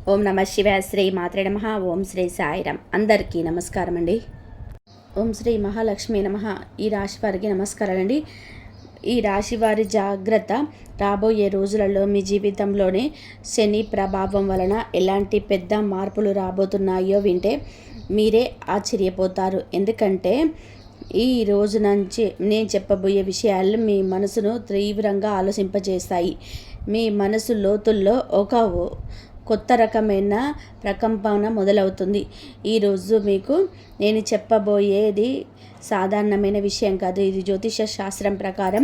ఓం నమ శివాయ. శ్రీ మాత్రే నమః. ఓం శ్రీ సాయిరామ్. అందరికీ నమస్కారం అండి. ఓం శ్రీ మహాలక్ష్మి నమః. ఈ రాశి వారికి నమస్కారాలండి. ఈ రాశి వారి జాగ్రత్త. రాబోయే రోజులలో మీ జీవితంలోనే శని ప్రభావం వలన ఎలాంటి పెద్ద మార్పులు రాబోతున్నాయో వింటే మీరే ఆశ్చర్యపోతారు. ఎందుకంటే ఈ రోజు నుంచి నేను చెప్పబోయే విషయాలు మీ మనసును తీవ్రంగా ఆలోచింపజేస్తాయి. మీ మనసు లోతుల్లో ఒక కొత్త రకమైన ప్రకంపన మొదలవుతుంది. ఈరోజు మీకు నేను చెప్పబోయేది సాధారణమైన విషయం కాదు. ఇది జ్యోతిష శాస్త్రం ప్రకారం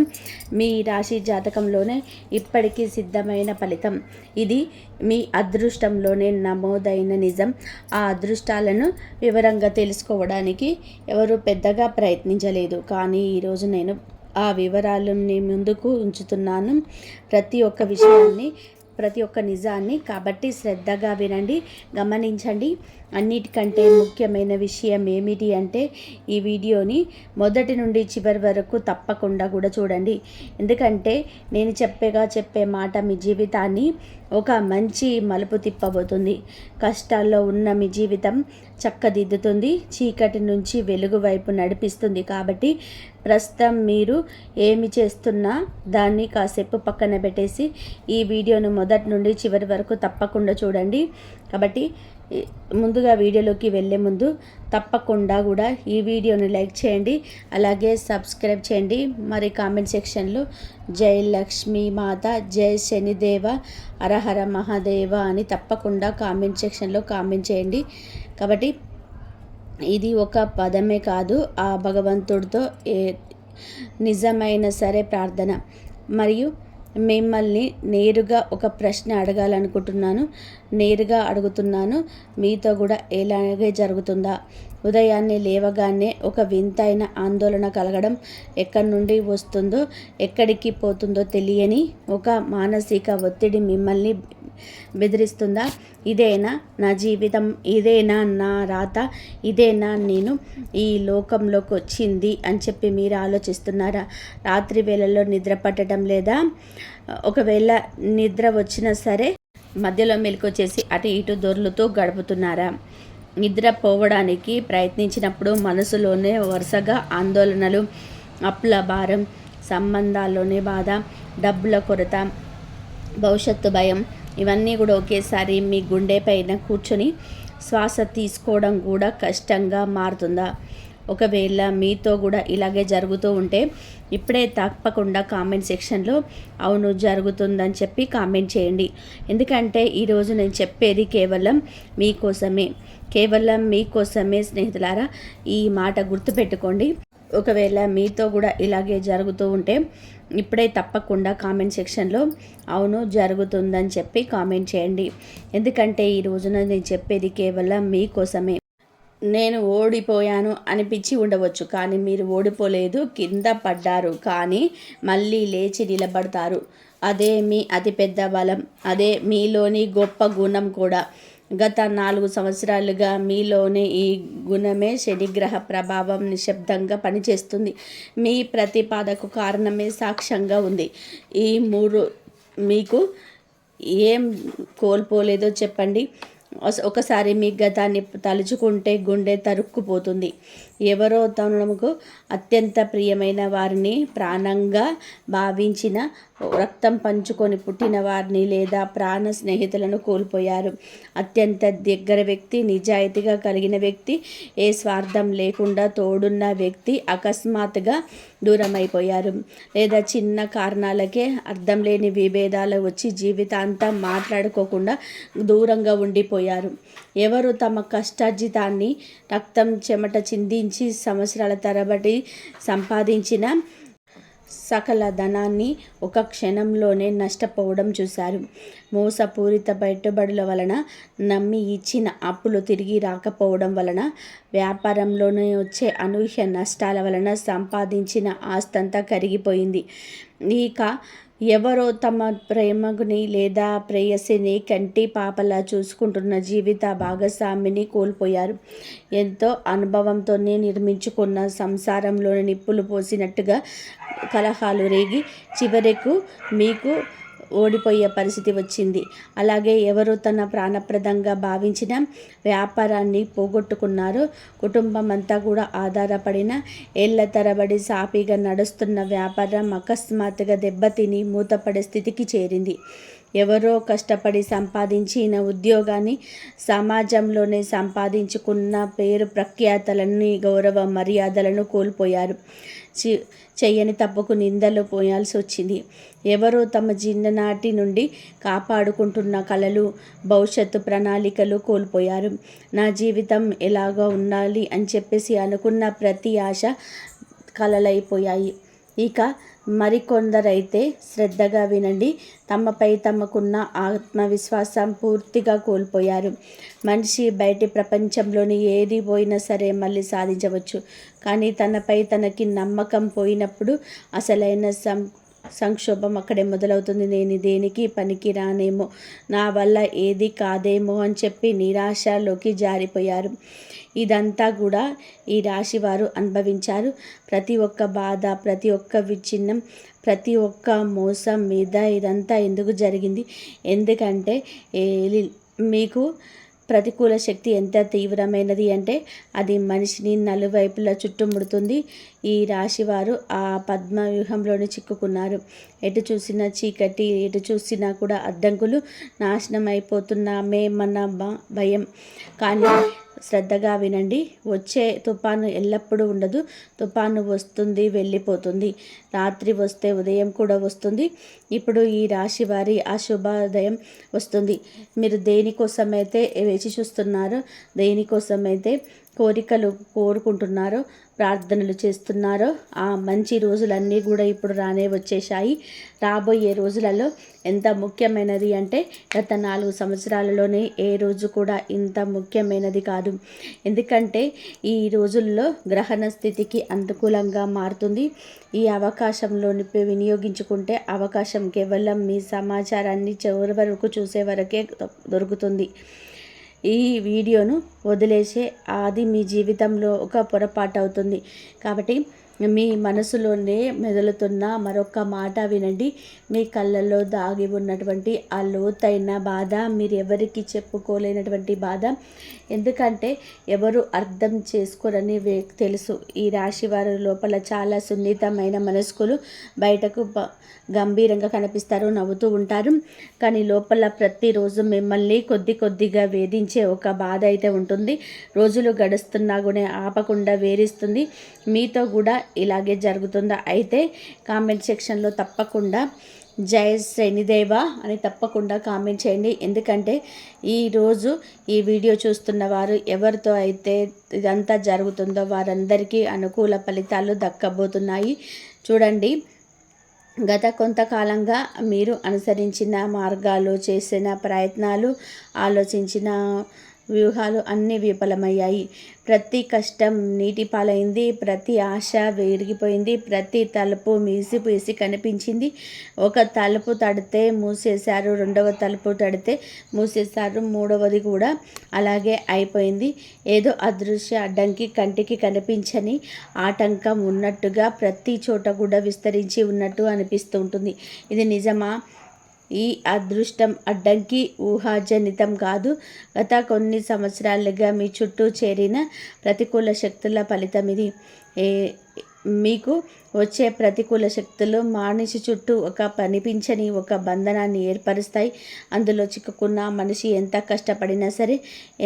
మీ రాశి జాతకంలోనే ఇప్పటికీ సిద్ధమైన ఫలితం. ఇది మీ అదృష్టంలోనే నమోదైన నిజం. ఆ అదృష్టాలను వివరంగా తెలుసుకోవడానికి ఎవరు పెద్దగా ప్రయత్నించలేదు. కానీ ఈరోజు నేను ఆ వివరాలని ముందుకు ఉంచుతున్నాను. ప్రతి ఒక్క విషయాన్ని, ప్రతి ఒక్క నిజాన్ని. కాబట్టి శ్రద్ధగా వినండి, గమనించండి. అన్నిటికంటే ముఖ్యమైన విషయం ఏమిటి అంటే ఈ వీడియోని మొదటి నుండి చివరి వరకు తప్పకుండా కూడా చూడండి. ఎందుకంటే నేను చెప్పే మాట మీ జీవితాన్ని ఒక మంచి మలుపు తిప్పబోతుంది. కష్టాల్లో ఉన్న మీ జీవితం చక్కదిద్దుతుంది, చీకటి నుంచి వెలుగు వైపు నడిపిస్తుంది. కాబట్టి ప్రస్తుతం మీరు ఏమి చేస్తున్నా దాన్ని కాసేపు పక్కన పెట్టేసి ఈ వీడియోను మొదటి నుండి చివరి వరకు తప్పకుండా చూడండి. కాబట్టి ముందుగా వీడియోలోకి వెళ్ళే ముందు తప్పకుండా కూడా ఈ వీడియోని లైక్ చేయండి, అలాగే సబ్స్క్రైబ్ చేయండి. మరి కామెంట్ సెక్షన్లో జై లక్ష్మీ మాత, జై శనిదేవ, హరహర మహాదేవ అని తప్పకుండా కామెంట్ సెక్షన్లో కామెంట్ చేయండి. కాబట్టి ఇది ఒక పదమే కాదు, ఆ భగవంతుడితో నిజమైన సరే ప్రార్థన. మరియు మిమ్మల్ని నేరుగా ఒక ప్రశ్న అడగాలనుకుంటున్నాను, నేరుగా అడుగుతున్నాను. మీతో కూడా ఎలాగే జరుగుతుందా? ఉదయాన్నే లేవగానే ఒక వింతైన ఆందోళన కలగడం, ఎక్కడి నుండి వస్తుందో ఎక్కడికి పోతుందో తెలియని ఒక మానసిక ఒత్తిడి మిమ్మల్ని బెదిరిస్తుందా? ఇదేనా నా జీవితం? ఇదేనా నా రాత? ఇదేనా నేను ఈ లోకంలోకి వచ్చింది అని చెప్పి మీరు ఆలోచిస్తున్నారా? రాత్రి వేళల్లో నిద్ర పట్టడం లేదా? ఒకవేళ నిద్ర వచ్చినా సరే మధ్యలో మెలకువచ్చేసి అటు ఇటు దొర్లుతూ గడుపుతున్నారా? నిద్ర పోవడానికి ప్రయత్నించినప్పుడు మనసులోనే వరుసగా ఆందోళనలు, అప్పుల భారం, సంబంధాల్లోనే బాధ, డబ్బుల కొరత, భవిష్యత్తు భయం, ఇవన్నీ కూడా ఒకేసారి మీ గుండె పైన కూర్చొని శ్వాస తీసుకోవడం కూడా కష్టంగా మారుతుందా? ఒకవేళ మీతో కూడా ఇలాగే జరుగుతూ ఉంటే ఇప్పుడే తప్పకుండా కామెంట్ సెక్షన్లో అవును జరుగుతుందని చెప్పి కామెంట్ చేయండి. ఎందుకంటే ఈరోజు నేను చెప్పేది కేవలం మీకోసమే స్నేహితులారా. ఈ మాట గుర్తుపెట్టుకోండి. ఒకవేళ మీతో కూడా ఇలాగే జరుగుతూ ఉంటే ఇప్పుడే తప్పకుండా కామెంట్ సెక్షన్లో అవును జరుగుతుందని చెప్పి కామెంట్ చేయండి. ఎందుకంటే ఈ రోజున నేను చెప్పేది కేవలం మీకోసమే. నేను ఓడిపోయాను అనిపించి ఉండవచ్చు, కానీ మీరు ఓడిపోలేదు, కింద పడ్డారు, కానీ మళ్ళీ లేచి నిలబడతారు. అదే మీ అతిపెద్ద బలం, అదే మీలోని గొప్ప గుణం కూడా. గత 4 సంవత్సరాలుగా మీలోనే ఈ గుణమే శనిగ్రహ ప్రభావం నిశ్శబ్దంగా పనిచేస్తుంది. మీ ప్రతిపాదకు కారణమే సాక్ష్యంగా ఉంది. ఈ 3 మీకు ఏం కోల్పోలేదో చెప్పండి. ఒకసారి మీ గతాన్ని తలుచుకుంటే గుండె తరుక్కుపోతుంది. ఎవరో తనకు అత్యంత ప్రియమైన వారిని, ప్రాణంగా భావించిన, రక్తం పంచుకొని పుట్టిన వారిని లేదా ప్రాణ స్నేహితులను కోల్పోయారు. అత్యంత దగ్గర వ్యక్తి, నిజాయితీగా కలిగిన వ్యక్తి, ఏ స్వార్థం లేకుండా తోడున్న వ్యక్తి అకస్మాత్తుగా దూరమైపోయారు. లేదా చిన్న కారణాలకే అర్థం లేని విభేదాలు వచ్చి జీవితాంతం మాట్లాడుకోకుండా దూరంగా ఉండిపోయారు. ఎవరు తమ కష్టార్జితాన్ని, రక్తం చెమట చిందించి సంవత్సరాల తరబడి సంపాదించిన సకల ధనాన్ని ఒక క్షణంలోనే నష్టపోవడం చూశారు. మోసపూరిత పెట్టుబడుల వలన, నమ్మి ఇచ్చిన అప్పులు తిరిగి రాకపోవడం వలన, వ్యాపారంలోనే వచ్చే అనూహ్య నష్టాల వలన సంపాదించిన ఆస్తంతా కరిగిపోయింది. ఇక ఎవరో తమ ప్రేమకుని లేదా ప్రేయసిని కంటి పాపలా చూసుకుంటున్న జీవిత భాగస్వామిని కోల్పోయారు. ఎంతో అనుభవంతోనే నిర్మించుకున్న సంసారంలోని నిప్పులు పోసినట్టుగా కలహాలు రేగి చివరకు మీకు ఓడిపోయే పరిస్థితి వచ్చింది. అలాగే ఎవరు తన ప్రాణప్రదంగా భావించిన వ్యాపారాన్ని పోగొట్టుకున్నారో, కుటుంబం అంతా కూడా ఆధారపడిన ఏళ్ల తరబడి సాఫీగా నడుస్తున్న వ్యాపారం అకస్మాత్తుగా దెబ్బతిని మూతపడే స్థితికి చేరింది. ఎవరో కష్టపడి సంపాదించిన ఉద్యోగాన్ని, సమాజంలోనే సంపాదించుకున్న పేరు ప్రఖ్యాతలని, గౌరవ మర్యాదలను కోల్పోయారు. చెయ్యని తప్పుకు నిందలు పోయాల్సి వచ్చింది. ఎవరో తమ చిన్ననాటి నుండి కాపాడుకుంటున్న కలలు, భవిష్యత్తు ప్రణాళికలు కోల్పోయారు. నా జీవితం ఎలాగో ఉండాలి అని చెప్పేసి అనుకున్న ప్రతి ఆశ కలలైపోయాయి. ఇక మరికొందరైతే శ్రద్ధగా వినండి, తమపై తమకున్న ఆత్మవిశ్వాసం పూర్తిగా కోల్పోయారు. మనిషి బయటి ప్రపంచంలోని ఏది పోయినా సరే మళ్ళీ సాధించవచ్చు, కానీ తనపై తనకి నమ్మకం పోయినప్పుడు అసలైన సంక్షోభం అక్కడే మొదలవుతుంది. నేను దేనికి పనికి రానేమో, నా వల్ల ఏది కాదేమో అని చెప్పి నిరాశలోకి జారిపోయారు. ఇదంతా కూడా ఈ రాశి వారు అనుభవించారు. ప్రతి ఒక్క బాధ, ప్రతి ఒక్క విచ్ఛిన్నం, ప్రతి ఒక్క మోసం మీద ఇదంతా ఎందుకు జరిగింది? ఎందుకంటే మీకు ప్రతికూల శక్తి ఎంత తీవ్రమైనది అంటే అది మనిషిని నలువైపులా చుట్టుముడుతుంది. ఈ రాశివారు ఆ పద్మ వ్యూహంలోనే చిక్కుకున్నారు. ఎటు చూసినా చీకటి, ఎటు చూసినా కూడా అడ్డంకులు, నాశనం అయిపోతున్నామేమన్న భయం. కానీ శ్రద్ధగా వినండి, వచ్చే తుఫాను ఎల్లప్పుడూ ఉండదు. తుఫాను వస్తుంది, వెళ్ళిపోతుంది. రాత్రి వస్తే ఉదయం కూడా వస్తుంది. ఇప్పుడు ఈ రాశి వారి ఆ శుభోదయం వస్తుంది. మీరు దేనికోసమైతే వేచి చూస్తున్నారో, దేనికోసమైతే కోరికలు కోరుకుంటున్నారో, ప్రార్థనలు చేస్తున్నారో, ఆ మంచి రోజులన్నీ కూడా ఇప్పుడు రానే వచ్చేశాయి. రాబోయే రోజులలో ఎంత ముఖ్యమైనది అంటే గత 4 సంవత్సరాలలోనే ఏ రోజు కూడా ఇంత ముఖ్యమైనది కాదు. ఎందుకంటే ఈ రోజుల్లో గ్రహణ స్థితికి అనుకూలంగా మారుతుంది. ఈ అవకాశంలోని వినియోగించుకుంటే అవకాశం కేవలం మీ సమాచారాన్ని చివరి వరకు చూసే వరకే దొరుకుతుంది. ఈ వీడియోను వదిలేసే అది మీ జీవితంలో ఒక పొరపాటు అవుతుంది. కాబట్టి మీ మనసులోనే మెదులుతున్న మరొక మాట వినండి. మీ కళ్ళల్లో దాగి ఉన్నటువంటి ఆ లోతైన బాధ, మీరు ఎవరికి చెప్పుకోలేనటువంటి బాధ. ఎందుకంటే ఎవరు అర్థం చేసుకోరని తెలుసు. ఈ రాశి వారి లోపల చాలా సున్నితమైన మనస్కులు, బయటకు గంభీరంగా కనిపిస్తారు, నవ్వుతూ ఉంటారు. కానీ లోపల ప్రతిరోజు మిమ్మల్ని కొద్దిగా వేధించే ఒక బాధ అయితే ఉంటుంది. రోజులు గడుస్తున్నా కూడా ఆపకుండా వేధిస్తుంది. మీతో కూడా ఇలాగే జరుగుతుందా? అయితే కామెంట్ సెక్షన్లో తప్పకుండా జై శనిదేవ అని తప్పకుండా కామెంట్ చేయండి. ఎందుకంటే ఈరోజు ఈ వీడియో చూస్తున్న వారు ఎవరితో అయితే ఇదంతా జరుగుతుందో వారందరికీ అనుకూల ఫలితాలు దక్కబోతున్నాయి. చూడండి, గత కొంతకాలంగా మీరు అనుసరించిన మార్గాలు, చేసిన ప్రయత్నాలు, ఆలోచించిన వ్యూహాలు అన్నీ విఫలమయ్యాయి. ప్రతి కష్టం నీటి పాలైంది, ప్రతి ఆశ విరిగిపోయింది, ప్రతి తలుపు మీసిపూసి కనిపించింది. ఒక తలుపు తడితే మూసేశారు, రెండవ తలుపు తడితే మూసేశారు, మూడవది కూడా అలాగే అయిపోయింది. ఏదో అదృశ్య అడ్డంకి, కంటికి కనిపించని ఆటంకం ఉన్నట్టుగా ప్రతి చోట కూడా విస్తరించి ఉన్నట్టు అనిపిస్తూ ఉంటుంది. ఇది నిజమా? ఈ అదృష్టం అడ్డంకి ఊహాజనితం కాదు. గత కొన్ని సంవత్సరాలుగా మీ చుట్టూ చేరిన ప్రతికూల శక్తుల ఫలితం ఇది. మీకు వచ్చే ప్రతికూల శక్తులు మనిషి చుట్టూ ఒక కనిపించని ఒక బంధనాన్ని ఏర్పరుస్తాయి. అందులో చిక్కుకున్న మనిషి ఎంత కష్టపడినా సరే,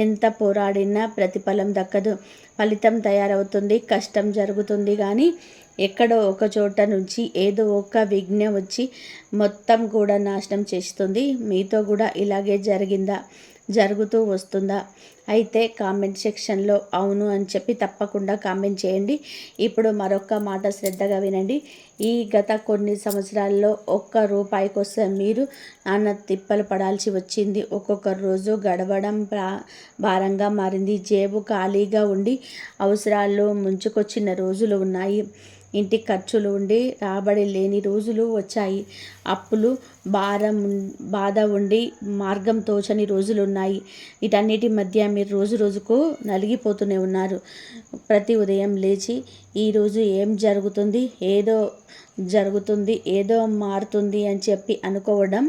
ఎంత పోరాడినా ప్రతిఫలం దక్కదు. ఫలితం తయారవుతుంది, కష్టం జరుగుతుంది, కానీ ఎక్కడో ఒక చోట నుంచి ఏదో ఒక విఘ్నం వచ్చి మొత్తం కూడా నాశనం చేస్తుంది. మీతో కూడా ఇలాగే జరుగుతూ వస్తుందా? అయితే కామెంట్ సెక్షన్లో అవును అని చెప్పి తప్పకుండా కామెంట్ చేయండి. ఇప్పుడు మరొక మాట శ్రద్ధగా వినండి. ఈ గత కొన్ని సంవత్సరాల్లో ₹1 కోసం మీరు నాన్న తిప్పలు పడాల్సి వచ్చింది. ఒక్కొక్క రోజు గడవడం భారంగా మారింది. జేబు ఖాళీగా ఉండి అవసరాల్లో ముంచుకొచ్చిన రోజులు ఉన్నాయి. ఇంటి ఖర్చులు ఉండి రాబడి లేని రోజులు వచ్చాయి. అప్పులు బాధ ఉండి మార్గం తోచని రోజులు ఉన్నాయి. వీటన్నిటి మధ్య మీరు రోజు రోజుకు నలిగిపోతూనే ఉన్నారు. ప్రతి ఉదయం లేచి ఈరోజు ఏం జరుగుతుంది, ఏదో మారుతుంది అని చెప్పి అనుకోవడం,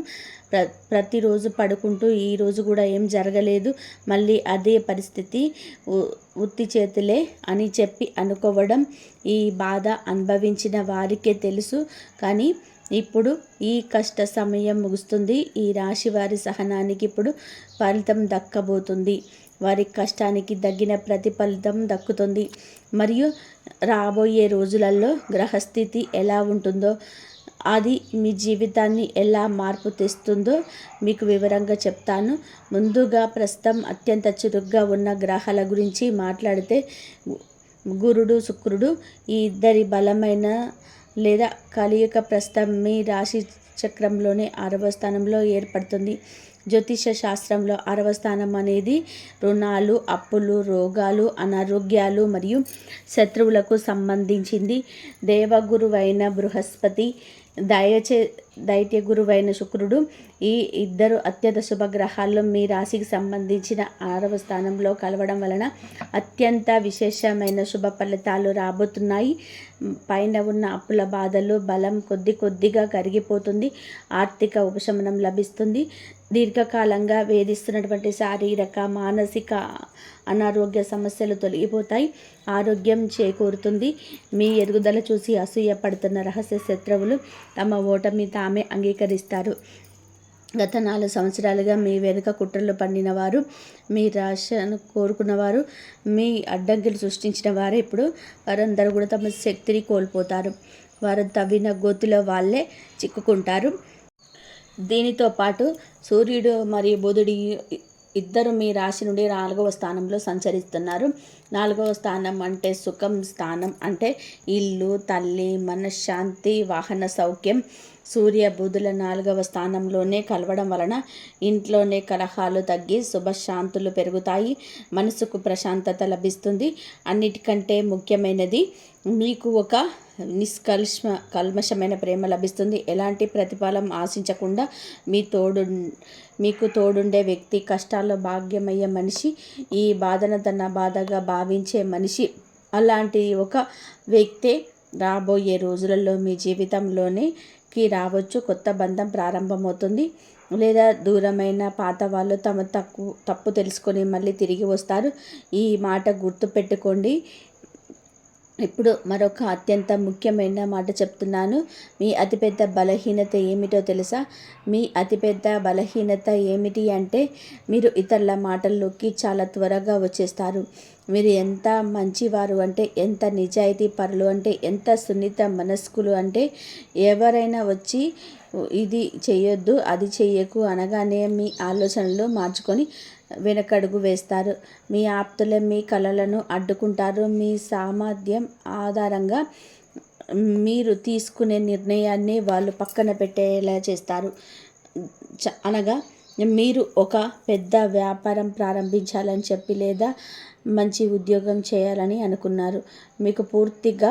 ప్రతిరోజు పడుకుంటూ ఈరోజు కూడా ఏం జరగలేదు, మళ్ళీ అదే పరిస్థితి, ఉత్తి చేతులే అని చెప్పి అనుకోవడం, ఈ బాధ అనుభవించిన వారికే తెలుసు. కానీ ఇప్పుడు ఈ కష్ట సమయం ముగుస్తుంది. ఈ రాశి వారి సహనానికి ఇప్పుడు ఫలితం దక్కబోతుంది. వారి కష్టానికి తగిన ప్రతిఫలితం దక్కుతుంది. మరియు రాబోయే రోజులలో గ్రహస్థితి ఎలా ఉంటుందో, అది మీ జీవితాన్ని ఎలా మార్పు తెస్తుందో మీకు వివరంగా చెప్తాను. ముందుగా ప్రస్తుతం అత్యంత చురుగ్గా ఉన్న గ్రహాల గురించి మాట్లాడితే, గురుడు, శుక్రుడు ఈ ఇద్దరి బలమైన లేదా కలియుగ ప్రస్తుతం మీ రాశి చక్రంలోనే 6వ స్థానంలో ఏర్పడుతుంది. జ్యోతిష శాస్త్రంలో 6వ స్థానం అనేది రుణాలు, అప్పులు, రోగాలు, అనారోగ్యాలు మరియు శత్రువులకు సంబంధించింది. దేవగురువైన బృహస్పతి, దైత్య గురువైన శుక్రుడు, ఈ ఇద్దరు అత్యంత శుభగ్రహాల్లో మీ రాశికి సంబంధించిన 6వ స్థానంలో కలవడం వలన అత్యంత విశేషమైన శుభ ఫలితాలు రాబోతున్నాయి. పైన ఉన్న అప్పుల బాధలు బలం కొద్దిగా కరిగిపోతుంది. ఆర్థిక ఉపశమనం లభిస్తుంది. దీర్ఘకాలంగా వేధిస్తున్నటువంటి శారీరక, మానసిక అనారోగ్య సమస్యలు తొలగిపోతాయి. ఆరోగ్యం చేకూరుతుంది. మీ ఎదుగుదల చూసి అసూయ పడుతున్న రహస్య శత్రువులు తమ ఓటమి తామే అంగీకరిస్తారు. గత 4 సంవత్సరాలుగా మీ వెనుక కుట్రలు పండిన వారు, మీ రాశను కోరుకున్నవారు, మీ అడ్డంకులు సృష్టించిన వారే ఇప్పుడు వారందరూ కూడా తమ శక్తిని కోల్పోతారు. వారు తవ్విన గోతిలో వాళ్ళే చిక్కుకుంటారు. దీనితో పాటు సూర్యుడు మరియు బుధుడు ఇద్దరు మీ రాశి నుండి 4వ స్థానంలో సంచరిస్తున్నారు. 4వ స్థానం అంటే సుఖం స్థానం, అంటే ఇల్లు, తల్లి, మనశ్శాంతి, వాహన సౌఖ్యం. సూర్య బుధుల 4వ స్థానంలోనే కలవడం వలన ఇంట్లోనే కలహాలు తగ్గి శుభశాంతులు పెరుగుతాయి. మనసుకు ప్రశాంతత లభిస్తుంది. అన్నిటికంటే ముఖ్యమైనది, మీకు ఒక కల్మషమైన ప్రేమ లభిస్తుంది. ఎలాంటి ప్రతిఫలం ఆశించకుండా మీకు తోడుండే వ్యక్తి, కష్టాల్లో భాగ్యమయ్యే మనిషి, ఈ బాధను తన బాధగా భావించే మనిషి, అలాంటి ఒక వ్యక్తే రాబోయే రోజులలో మీ జీవితంలోనికి రావచ్చు. కొత్త బంధం ప్రారంభమవుతుంది. లేదా దూరమైన పాత వాళ్ళు తమ తప్పు తెలుసుకొని మళ్ళీ తిరిగి వస్తారు. ఈ మాట గుర్తుపెట్టుకోండి. ఇప్పుడు మరొక అత్యంత ముఖ్యమైన మాట చెప్తున్నాను. మీ అతిపెద్ద బలహీనత ఏమిటో తెలుసా? మీ అతిపెద్ద బలహీనత ఏమిటి అంటే, మీరు ఇతరుల మాటల్లోకి చాలా త్వరగా వచ్చేస్తారు. మీరు ఎంత మంచివారు అంటే, ఎంత నిజాయితీ పరులు అంటే, ఎంత సున్నిత మనస్కులు అంటే, ఎవరైనా వచ్చి ఇది చెయ్యొద్దు, అది చెయ్యకు అనగానే మీ ఆలోచనలు మార్చుకొని వెనకడుగు వేస్తారు. మీ ఆప్తులే మీ కలలను అడ్డుకుంటారు. మీ సామర్థ్యం ఆధారంగా మీరు తీసుకునే నిర్ణయాన్ని వాళ్ళు పక్కన పెట్టేలా చేస్తారు. అనగా మీరు ఒక పెద్ద వ్యాపారం ప్రారంభించాలని చెప్పి, లేదా మంచి ఉద్యోగం చేయాలని అనుకున్నారు. మీకు పూర్తిగా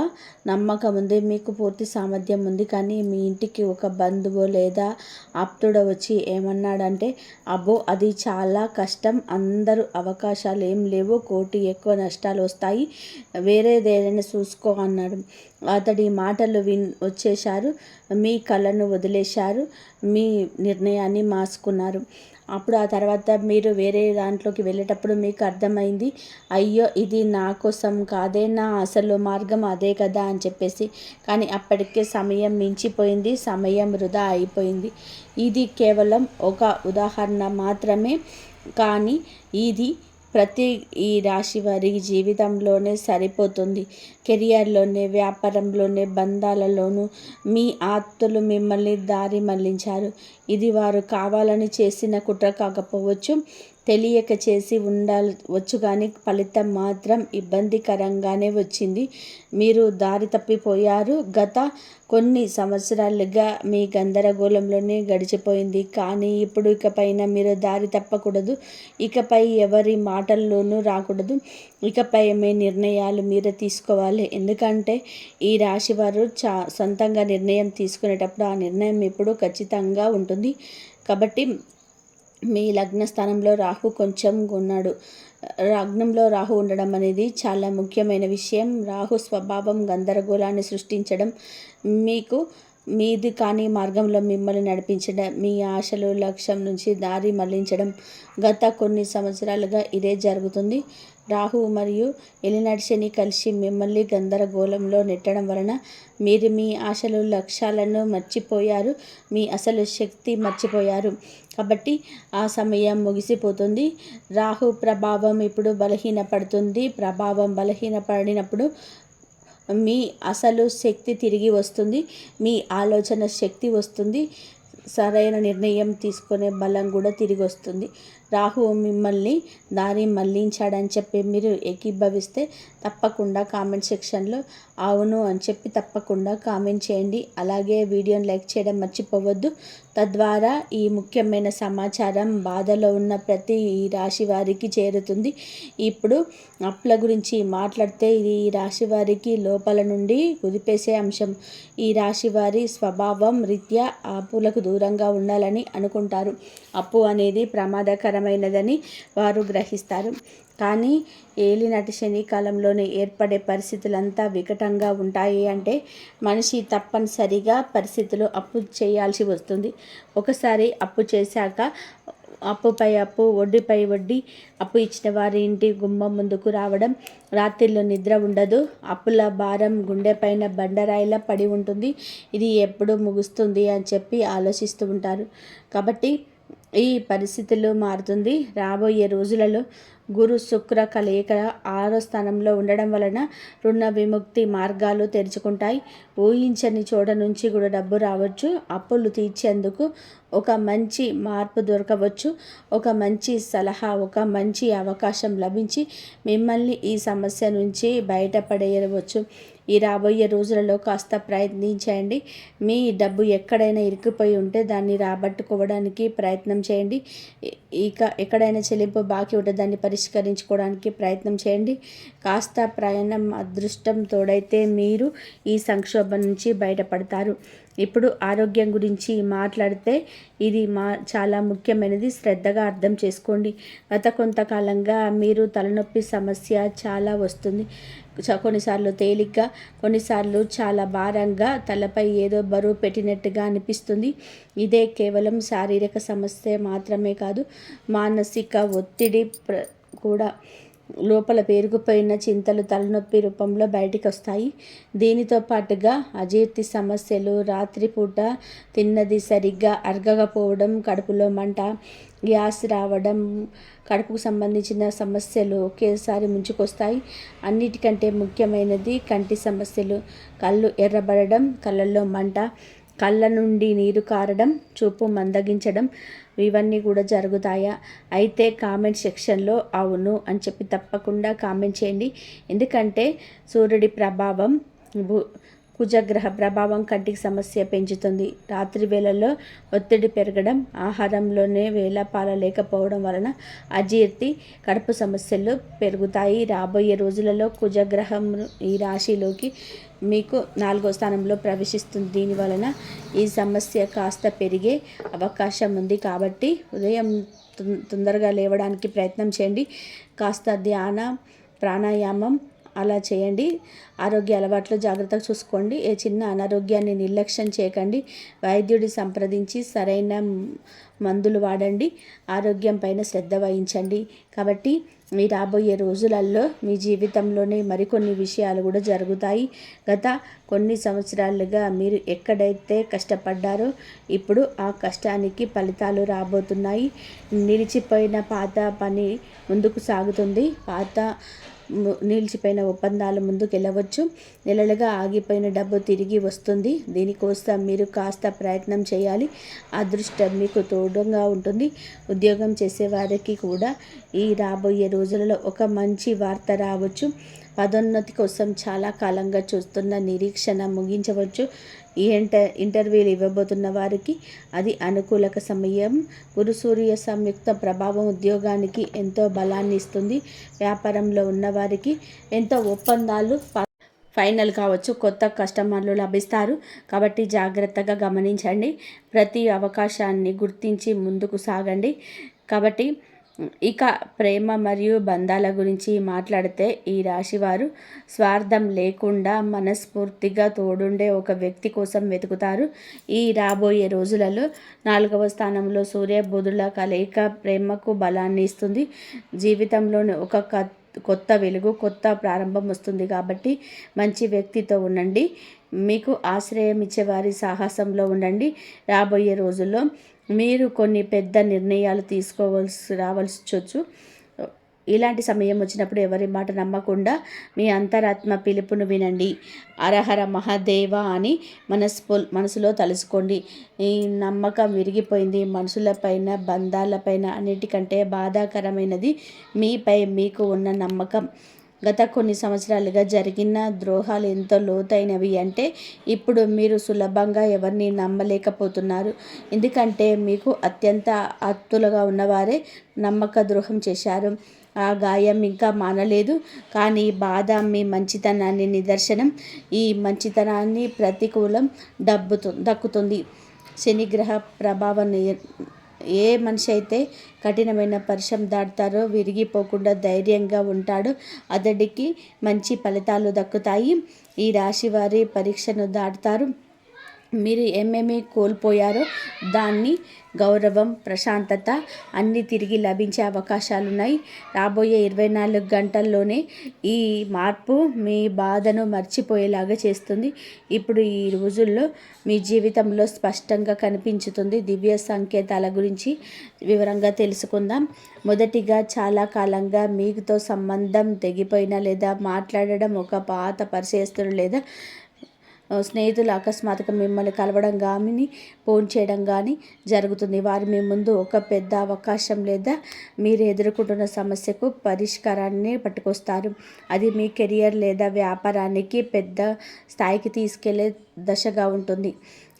నమ్మకం ఉంది, మీకు పూర్తి సామర్థ్యం ఉంది. కానీ మీ ఇంటికి ఒక బంధువు లేదా ఆప్తుడు వచ్చి ఏమన్నాడంటే, అబ్బో అది చాలా కష్టం, అందరూ అవకాశాలు ఏం లేవు, కోటి ఎక్కువ నష్టాలు వస్తాయి, వేరేదేదైనా చూసుకో అన్నాడు. అతడి మాటలు వచ్చేశారు. మీ కళను వదిలేశారు. మీ నిర్ణయాన్ని మార్చుకున్నారు. అప్పుడు ఆ తర్వాత మీరు వేరే దాంట్లోకి వెళ్ళేటప్పుడు మీకు అర్థమైంది, అయ్యో ఇది నా కోసం కాదే, నా అసలు మార్గం అదే కదా అని చెప్పేసి. కానీ అప్పటికే సమయం మించిపోయింది, సమయం వృధా అయిపోయింది. ఇది కేవలం ఒక ఉదాహరణ మాత్రమే. కానీ ఇది ఈ రాశి వారి జీవితంలోనే సరిపోతుంది. కెరియర్లోనే, వ్యాపారంలోనే, బంధాలలోనూ మీ ఆప్తులు మిమ్మల్ని దారి మళ్లించారు. ఇది వారు కావాలని చేసిన కుట్ర కాకపోవచ్చు. తెలియక చేసి ఉండవచ్చు కానీ ఫలితం మాత్రం ఇబ్బందికరంగానే వచ్చింది. మీరు దారి తప్పిపోయారు. గత కొన్ని సంవత్సరాలుగా మీ గందరగోళంలోనే గడిచిపోయింది. కానీ ఇప్పుడు ఇకపైన మీరు దారి తప్పకూడదు. ఇకపై ఎవరి మాటల్లోనూ రాకూడదు. ఇకపై మీ నిర్ణయాలు మీరే తీసుకోవాలి. ఎందుకంటే ఈ రాశి వారు సొంతంగా నిర్ణయం తీసుకునేటప్పుడు ఆ నిర్ణయం ఎప్పుడు ఖచ్చితంగా ఉంటుంది. కాబట్టి మీ లగ్న స్థానంలో రాహు కొంచెం ఉన్నాడు. లగ్నంలో రాహు ఉండడం అనేది చాలా ముఖ్యమైన విషయం. రాహు స్వభావం గందరగోళాన్ని సృష్టించడం, మీకు మీది కాని మార్గంలో మిమ్మల్ని నడిపించడం, మీ ఆశలు లక్ష్యం నుంచి దారి మళ్లించడం. గత కొన్ని సంవత్సరాలుగా ఇదే జరుగుతుంది. రాహు మరియు ఏలినాటి శని కలిసి మిమ్మల్ని గందరగోళంలో నెట్టడం వలన మీరు మీ ఆశలు లక్ష్యాలను మర్చిపోయారు. మీ అసలు శక్తి మర్చిపోయారు. కాబట్టి ఆ సమయం ముగిసిపోతుంది. రాహు ప్రభావం ఇప్పుడు బలహీనపడుతుంది. ప్రభావం బలహీనపడినప్పుడు మీ అసలు శక్తి తిరిగి వస్తుంది. మీ ఆలోచన శక్తి వస్తుంది. సరైన నిర్ణయం తీసుకునే బలం కూడా తిరిగి వస్తుంది. రాహు మిమ్మల్ని దారి మళ్లించాడని చెప్పి మీరు ఏకీభవిస్తే తప్పకుండా కామెంట్ సెక్షన్లో అవును అని చెప్పి తప్పకుండా కామెంట్ చేయండి. అలాగే వీడియోని లైక్ చేయడం మర్చిపోవద్దు. తద్వారా ఈ ముఖ్యమైన సమాచారం బాధలో ఉన్న ప్రతి ఈ రాశి వారికి చేరుతుంది. ఇప్పుడు అప్పుల గురించి మాట్లాడితే ఇది ఈ రాశి వారికి లోపల నుండి కుదిపేసే అంశం. ఈ రాశి వారి స్వభావం రీత్యా అప్పులకు దూరంగా ఉండాలని అనుకుంటారు. అప్పు అనేది ప్రమాదకరమైనదని వారు గ్రహిస్తారు. కానీ ఏలినాటి శని కాలంలోనే ఏర్పడే పరిస్థితులంతా వికటంగా ఉంటాయి. అంటే మనిషి తప్పనిసరిగా పరిస్థితులు అప్పు చేయాల్సి వస్తుంది. ఒకసారి అప్పు చేశాక అప్పుపై అప్పు, వడ్డీపై వడ్డీ, అప్పు ఇచ్చిన వారి ఇంటి గుమ్మం ముందుకు రావడం, రాత్రిలో నిద్ర ఉండదు, అప్పుల భారం గుండెపైన బండరాయిలా పడి ఉంటుంది. ఇది ఎప్పుడు ముగుస్తుంది అని చెప్పి ఆలోచిస్తూ ఉంటారు. కాబట్టి ఈ పరిస్థితులు మారుతుంది. రాబోయే రోజులలో గురు శుక్ర కలయిక 6వ స్థానంలో ఉండడం వలన రుణ విముక్తి మార్గాలు తెరుచుకుంటాయి. ఊహించని చోట నుంచి కూడా డబ్బు రావచ్చు. అప్పులు తీర్చేందుకు ఒక మంచి మార్పు దొరకవచ్చు. ఒక మంచి సలహా, ఒక మంచి అవకాశం లభించి మిమ్మల్ని ఈ సమస్య నుంచి బయటపడేయవచ్చు. ఈ రాబోయే రోజులలో కాస్త ప్రయత్నించండి. మీ డబ్బు ఎక్కడైనా ఇరుక్కుపోయి ఉంటే దాన్ని రాబట్టుకోవడానికి ప్రయత్నం చేయండి. ఇక ఎక్కడైనా చెల్లింపు బాకీ ఉంటే దాన్ని పరిష్కరించుకోవడానికి ప్రయత్నం చేయండి. కాస్త ప్రయాణం అదృష్టం తోడైతే మీరు ఈ సంక్షోభం నుంచి బయటపడతారు. ఇప్పుడు ఆరోగ్యం గురించి మాట్లాడితే ఇది చాలా ముఖ్యమైనది. శ్రద్ధగా అర్థం చేసుకోండి. గత కొంతకాలంగా మీరు తలనొప్పి సమస్య చాలా వస్తుంది. కొన్నిసార్లు తేలిగ్గా, కొన్నిసార్లు చాలా భారంగా, తలపై ఏదో బరువు పెట్టినట్టుగా అనిపిస్తుంది. ఇదే కేవలం శారీరక సమస్య మాత్రమే కాదు, మానసిక ఒత్తిడి కూడా. లోపల పేరుకుపోయిన చింతలు తలనొప్పి రూపంలో బయటికి వస్తాయి. దీనితో పాటుగా అజీర్తి సమస్యలు, రాత్రిపూట తిన్నది సరిగ్గా అరగకపోవడం, కడుపులో మంట, గ్యాస్ రావడం, కడుపుకు సంబంధించిన సమస్యలు ఒకేసారి ముంచుకొస్తాయి. అన్నిటికంటే ముఖ్యమైనది కంటి సమస్యలు. కళ్ళు ఎర్రబడడం, కళ్ళల్లో మంట, కళ్ళ నుండి నీరు కారడం, చూపు మందగించడం, ఇవన్నీ కూడా జరుగుతాయా? అయితే కామెంట్ సెక్షన్లో అవును అని చెప్పి తప్పకుండా కామెంట్ చేయండి. ఎందుకంటే సూర్యుడి ప్రభావం, కుజగ్రహ ప్రభావం కంటికి సమస్య పెంచుతుంది. రాత్రి వేళల్లో ఒత్తిడి పెరగడం, ఆహారంలోనే వేళపాల లేకపోవడం వలన అజీర్తి, కడుపు సమస్యలు పెరుగుతాయి. రాబోయే రోజులలో కుజగ్రహం ఈ రాశిలోకి మీకు 4వ స్థానంలో ప్రవేశిస్తుంది. దీని వలన ఈ సమస్య కాస్త పెరిగే అవకాశం ఉంది. కాబట్టి ఉదయం తొందరగా లేవడానికి ప్రయత్నం చేయండి. కాస్త ధ్యాన, ప్రాణాయామం అలా చేయండి. ఆరోగ్య అలవాట్లు జాగ్రత్తగా చూసుకోండి. ఏ చిన్న అనారోగ్యాన్ని నిర్లక్ష్యం చేయకండి. వైద్యుడి సంప్రదించి సరైన మందులు వాడండి. ఆరోగ్యం పైన శ్రద్ధ వహించండి. కాబట్టి మీ రాబోయే రోజులలో మీ జీవితంలోనే మరికొన్ని విషయాలు కూడా జరుగుతాయి. గత కొన్ని సంవత్సరాలుగా మీరు ఎక్కడైతే కష్టపడ్డారో ఇప్పుడు ఆ కష్టానికి ఫలితాలు రాబోతున్నాయి. నిలిచిపోయిన పాత పని ముందుకు సాగుతుంది. పాత నిలిచిపోయిన ఒప్పందాలు ముందుకెళ్ళవచ్చు. నెలలుగా ఆగిపోయిన డబ్బు తిరిగి వస్తుంది. దీనికోసం మీరు కాస్త ప్రయత్నం చేయాలి. అదృష్టం మీకు తోడుగా ఉంటుంది. ఉద్యోగం చేసేవారికి కూడా ఈ రాబోయే రోజులలో ఒక మంచి వార్త రావచ్చు. పదోన్నతి కోసం చాలా కాలంగా చూస్తున్న నిరీక్షణ ముగించవచ్చు. ఈ ఇంటర్వ్యూలు ఇవ్వబోతున్న వారికి అది అనుకూలక సమయం. గురు సూర్య సంయుక్త ప్రభావం ఉద్యోగానికి ఎంతో బలాన్ని ఇస్తుంది. వ్యాపారంలో ఉన్నవారికి ఎంతో ఒప్పందాలు ఫైనల్ కావచ్చు. కొత్త కస్టమర్లు లభిస్తారు. కాబట్టి జాగ్రత్తగా గమనించండి. ప్రతి అవకాశాన్ని గుర్తించి ముందుకు సాగండి. కాబట్టి ఇక ప్రేమ మరియు బంధాల గురించి మాట్లాడితే ఈ రాశివారు స్వార్థం లేకుండా మనస్ఫూర్తిగా తోడుండే ఒక వ్యక్తి కోసం వెతుకుతారు. ఈ రాబోయే రోజులలో 4వ స్థానంలో సూర్య బుధుల కలయిక ప్రేమకు బలాన్ని ఇస్తుంది. జీవితంలోని ఒక కొత్త వెలుగు, కొత్త ప్రారంభం వస్తుంది. కాబట్టి మంచి వ్యక్తితో ఉండండి. మీకు ఆశ్రయం ఇచ్చేవారి సాహసంలో ఉండండి. రాబోయే రోజుల్లో మీరు కొన్ని పెద్ద నిర్ణయాలు రావాల్సి ఇలాంటి సమయం వచ్చినప్పుడు ఎవరి మాట నమ్మకుండా మీ అంతరాత్మ పిలుపును వినండి. హరహర మహాదేవ అని మనసులో తలుసుకోండి. ఈ నమ్మకం విరిగిపోయింది. మనుషులపైన, బంధాలపైన అన్నిటికంటే బాధాకరమైనది మీపై మీకు ఉన్న నమ్మకం. గత కొన్ని సంవత్సరాలుగా జరిగిన ద్రోహాలు ఎంతో లోతైనవి అంటే ఇప్పుడు మీరు సులభంగా ఎవరిని నమ్మలేకపోతున్నారు. ఎందుకంటే మీకు అత్యంత ఆప్తులుగా ఉన్నవారే నమ్మక ద్రోహం చేశారు. ఆ గాయం ఇంకా మానలేదు. కానీ బాధ మీ మంచితనాన్ని నిదర్శనం. ఈ మంచితనాన్ని ప్రతికూలం దక్కుతుంది. శనిగ్రహ ప్రభావం ఏ మనిషి అయితే కఠినమైన పరిశ్రమ దాటుతారో, విరిగిపోకుండా ధైర్యంగా ఉంటాడో అతడికి మంచి ఫలితాలు దక్కుతాయి. ఈ రాశి వారి పరీక్షను దాటుతారు. మీరు ఏమేమి కోల్పోయారో దాన్ని గౌరవం, ప్రశాంతత అన్నీ తిరిగి లభించే అవకాశాలున్నాయి. రాబోయే 24 గంటల్లోనే ఈ మార్పు మీ బాధను మర్చిపోయేలాగా చేస్తుంది. ఇప్పుడు ఈ రోజుల్లో మీ జీవితంలో స్పష్టంగా కనిపించుతుంది. దివ్య సంకేతాల గురించి వివరంగా తెలుసుకుందాం. మొదటిగా, చాలా కాలంగా మీతో సంబంధం తెగిపోయిన లేదా మాట్లాడడం ఒక పాత పరిచయస్తులు లేదా స్నేహితులు అకస్మాత్తుగా మిమ్మల్ని కలవడం కానీ, ఫోన్ చేయడం కానీ జరుగుతుంది. వారు మీ ముందు ఒక పెద్ద అవకాశం లేదా మీరు ఎదుర్కొంటున్న సమస్యకు పరిష్కారాన్ని పట్టుకొస్తారు. అది మీ కెరియర్ లేదా వ్యాపారానికి పెద్ద స్థాయికి తీసుకెళ్లే దశగా ఉంటుంది.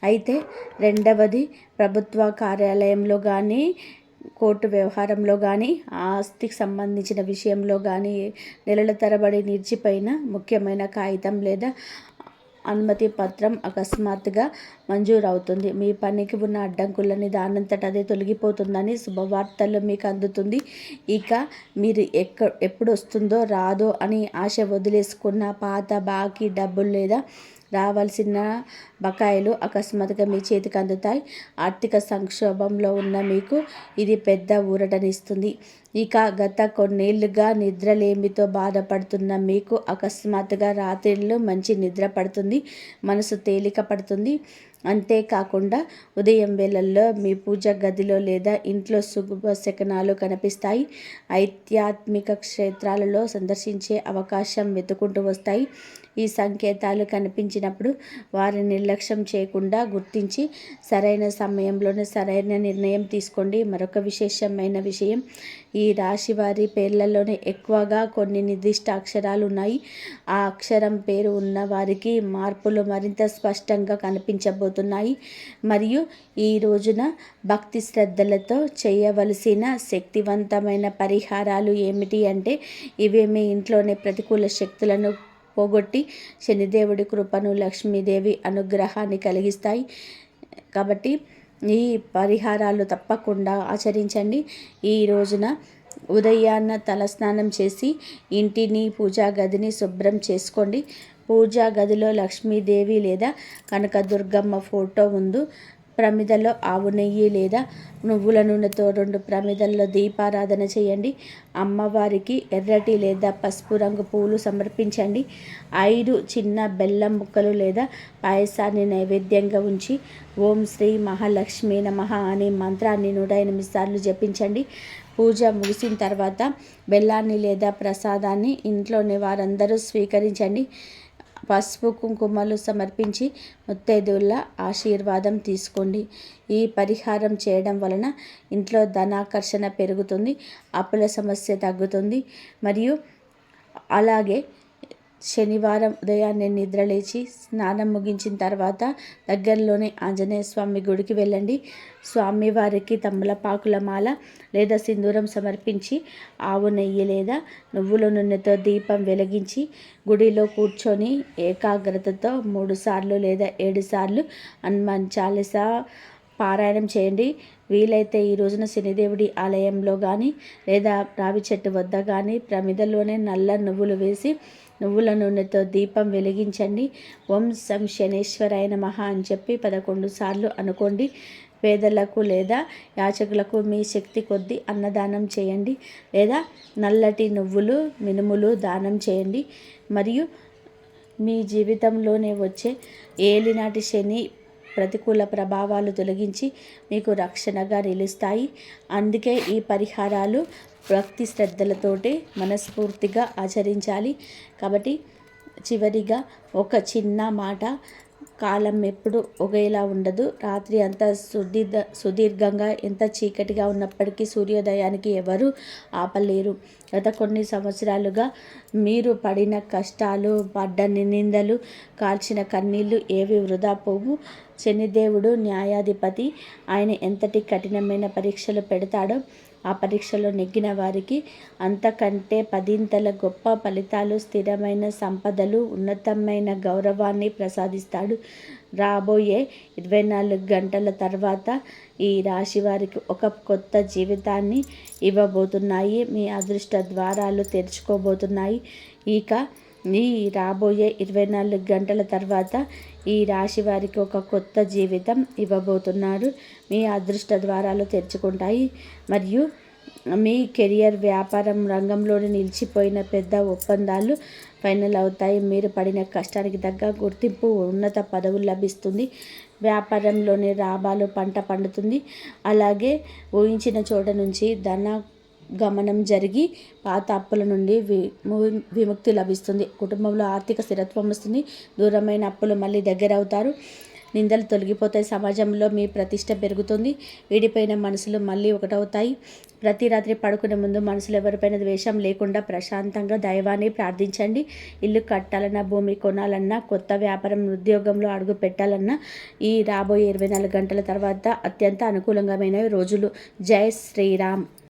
అయితే రెండవది, ప్రభుత్వ కార్యాలయంలో కానీ, కోర్టు వ్యవహారంలో కానీ, ఆస్తికి సంబంధించిన విషయంలో కానీ నెలల తరబడి నిలిచిపోయిన ముఖ్యమైన కాగితం లేదా అనుమతి పత్రం అకస్మాత్తుగా మంజూరు అవుతుంది. మీ పనికి ఉన్న అడ్డంకులని దానంతట అదే తొలగిపోతుందని శుభవార్తలు మీకు అందుతుంది. ఇక మీరు ఎప్పుడు వస్తుందో రాదో అని ఆశ వదిలేసుకున్న పాత బాకీ డబ్బులు లేదా రావాల్సిన బకాయిలు అకస్మాత్తుగా మీ చేతికి అందుతాయి. ఆర్థిక సంక్షోభంలో ఉన్న మీకు ఇది పెద్ద ఊరటనిస్తుంది. ఇక గత కొన్నేళ్లుగా నిద్రలేమితో బాధపడుతున్న మీకు అకస్మాత్తుగా రాత్రిళ్ళు మంచి నిద్ర పడుతుంది. మనసు తేలిక పడుతుంది. అంతేకాకుండా ఉదయం వేళల్లో మీ పూజ గదిలో లేదా ఇంట్లో శుభ శకనాలు కనిపిస్తాయి. ఆధ్యాత్మిక క్షేత్రాలలో సందర్శించే అవకాశం వెతుకుంటూ వస్తాయి. ఈ సంకేతాలు కనిపించినప్పుడు వారిని నిర్లక్ష్యం చేయకుండా గుర్తించి సరైన సమయంలోనే సరైన నిర్ణయం తీసుకోండి. మరొక విశేషమైన విషయం, ఈ రాశి వారి పేర్లలోనే ఎక్కువగా కొన్ని నిర్దిష్ట అక్షరాలు ఉన్నాయి. ఆ అక్షరం పేరు ఉన్న వారికి మార్పులు మరింత స్పష్టంగా కనిపించబోతున్నాయి. మరియు ఈ రోజున భక్తి శ్రద్ధలతో చేయవలసిన శక్తివంతమైన పరిహారాలు ఏమిటి అంటే, ఇవి మీ ఇంట్లోనే ప్రతికూల శక్తులను పోగొట్టి శనిదేవుడి కృపను, లక్ష్మీదేవి అనుగ్రహాన్ని కలిగిస్తాయి. కాబట్టి ఈ పరిహారాలు తప్పకుండా ఆచరించండి. ఈ రోజున ఉదయాన్న తలస్నానం చేసి ఇంటిని, పూజా గదిని శుభ్రం చేసుకోండి. పూజా గదిలో లక్ష్మీదేవి లేదా కనకదుర్గమ్మ ఫోటో ముందు ప్రమిదలో ఆవు నెయ్యి లేదా నువ్వుల నూనెతో 2 ప్రమిదల్లో దీపారాధన చేయండి. అమ్మవారికి ఎర్రటి లేదా పసుపు రంగు పూలు సమర్పించండి. 5 చిన్న బెల్లం ముక్కలు లేదా పాయసాన్ని నైవేద్యంగా ఉంచి ఓం శ్రీ మహాలక్ష్మి నమః అనే మంత్రాన్ని 108 సార్లు జపించండి. పూజ ముగిసిన తర్వాత బెల్లాన్ని లేదా ప్రసాదాన్ని ఇంట్లోని వారందరూ స్వీకరించండి. పసుపు కుంకుమలు సమర్పించి ముత్తైదువుల ఆశీర్వాదం తీసుకోండి. ఈ పరిహారం చేయడం వలన ఇంట్లో ధనాకర్షణ పెరుగుతుంది, అప్పుల సమస్య తగ్గుతుంది. మరియు అలాగే శనివారం ఉదయాన్నే నిద్రలేచి స్నానం ముగించిన తర్వాత దగ్గరలోనే ఆంజనేయ స్వామి గుడికి వెళ్ళండి. స్వామివారికి తమలపాకుల మాల లేదా సింధూరం సమర్పించి ఆవు నెయ్యి లేదా నువ్వుల నూనెతో దీపం వెలిగించి గుడిలో కూర్చొని ఏకాగ్రతతో 3 సార్లు లేదా 7 సార్లు హనుమాన్ చాలీసా పారాయణం చేయండి. వీలైతే ఈ రోజున శనిదేవుడి ఆలయంలో కానీ లేదా రావి చెట్టు వద్ద కానీ ప్రమిదలోనే నల్ల నువ్వులు వేసి నువ్వుల నూనెతో దీపం వెలిగించండి. ఓం సం శనేశ్వరాయ నమః అని చెప్పి 11 సార్లు అనుకోండి. పేదలకు లేదా యాచకులకు మీ శక్తి కొద్దీ అన్నదానం చేయండి లేదా నల్లటి నువ్వులు మినుములు దానం చేయండి. మరియు మీ జీవితంలోనే వచ్చే ఏలినాటి శని ప్రతికూల ప్రభావాలు తొలగించి మీకు రక్షణగా నిలుస్తాయి. అందుకే ఈ పరిహారాలు భక్తి శ్రద్ధలతోటి మనస్ఫూర్తిగా ఆచరించాలి. కాబట్టి చివరిగా ఒక చిన్న మాట, కాలం ఎప్పుడు ఒకేలా ఉండదు. రాత్రి అంతా సుదీర్ఘంగా ఎంత చీకటిగా ఉన్నప్పటికీ సూర్యోదయానికి ఎవరు ఆపలేరు. గత కొన్ని సంవత్సరాలుగా మీరు పడిన కష్టాలు, పడ్డ నిందలు, కార్చిన కన్నీళ్ళు ఏవి వృధా పోవు. శనిదేవుడు న్యాయాధిపతి. ఆయన ఎంతటి కఠినమైన పరీక్షలు పెడతాడో ఆ పరీక్షలో నెగ్గిన వారికి అంతకంటే 10 గొప్ప ఫలితాలు, స్థిరమైన సంపదలు, ఉన్నతమైన గౌరవాన్ని ప్రసాదిస్తాడు. రాబోయే 24 గంటల తర్వాత ఈ రాశి వారికి ఒక కొత్త జీవితాన్ని ఇవ్వబోతున్నాయి. మీ అదృష్ట ద్వారాలు తెరుచుకోబోతున్నాయి. ఇక ఈ రాబోయే 24 గంటల తర్వాత ఈ రాశి వారికి ఒక కొత్త జీవితం ఇవ్వబోతున్నారు. మీ అదృష్ట ద్వారాలు తెరుచుకుంటాయి. మరియు మీ కెరియర్, వ్యాపారం రంగంలోని నిలిచిపోయిన పెద్ద ఒప్పందాలు ఫైనల్ అవుతాయి. మీరు పడిన కష్టానికి తగ్గ గుర్తింపు, ఉన్నత పదవులు లభిస్తుంది. వ్యాపారంలోని లాభాలు పంట పండుతుంది. అలాగే ఊహించిన చోట నుంచి ధన గమనం జరిగి పాత అప్పుల నుండి విముక్తి లభిస్తుంది. కుటుంబంలో ఆర్థిక స్థిరత్వం వస్తుంది. దూరమైన అప్పులు మళ్ళీ దగ్గర అవుతారు. నిందలు తొలగిపోతాయి. సమాజంలో మీ ప్రతిష్ట పెరుగుతుంది. విడిపోయిన మనసులు మళ్ళీ ఒకటవుతాయి. ప్రతి రాత్రి పడుకునే ముందు మనసులో ఎవరిపైన ద్వేషం లేకుండా ప్రశాంతంగా దైవాన్ని ప్రార్థించండి. ఇల్లు కట్టాలన్నా, భూమి కొనాలన్నా, కొత్త వ్యాపారం, ఉద్యోగంలో అడుగు పెట్టాలన్నా ఈ రాబోయే 24 గంటల తర్వాత అత్యంత అనుకూలంగా రోజులు. జై శ్రీరామ్.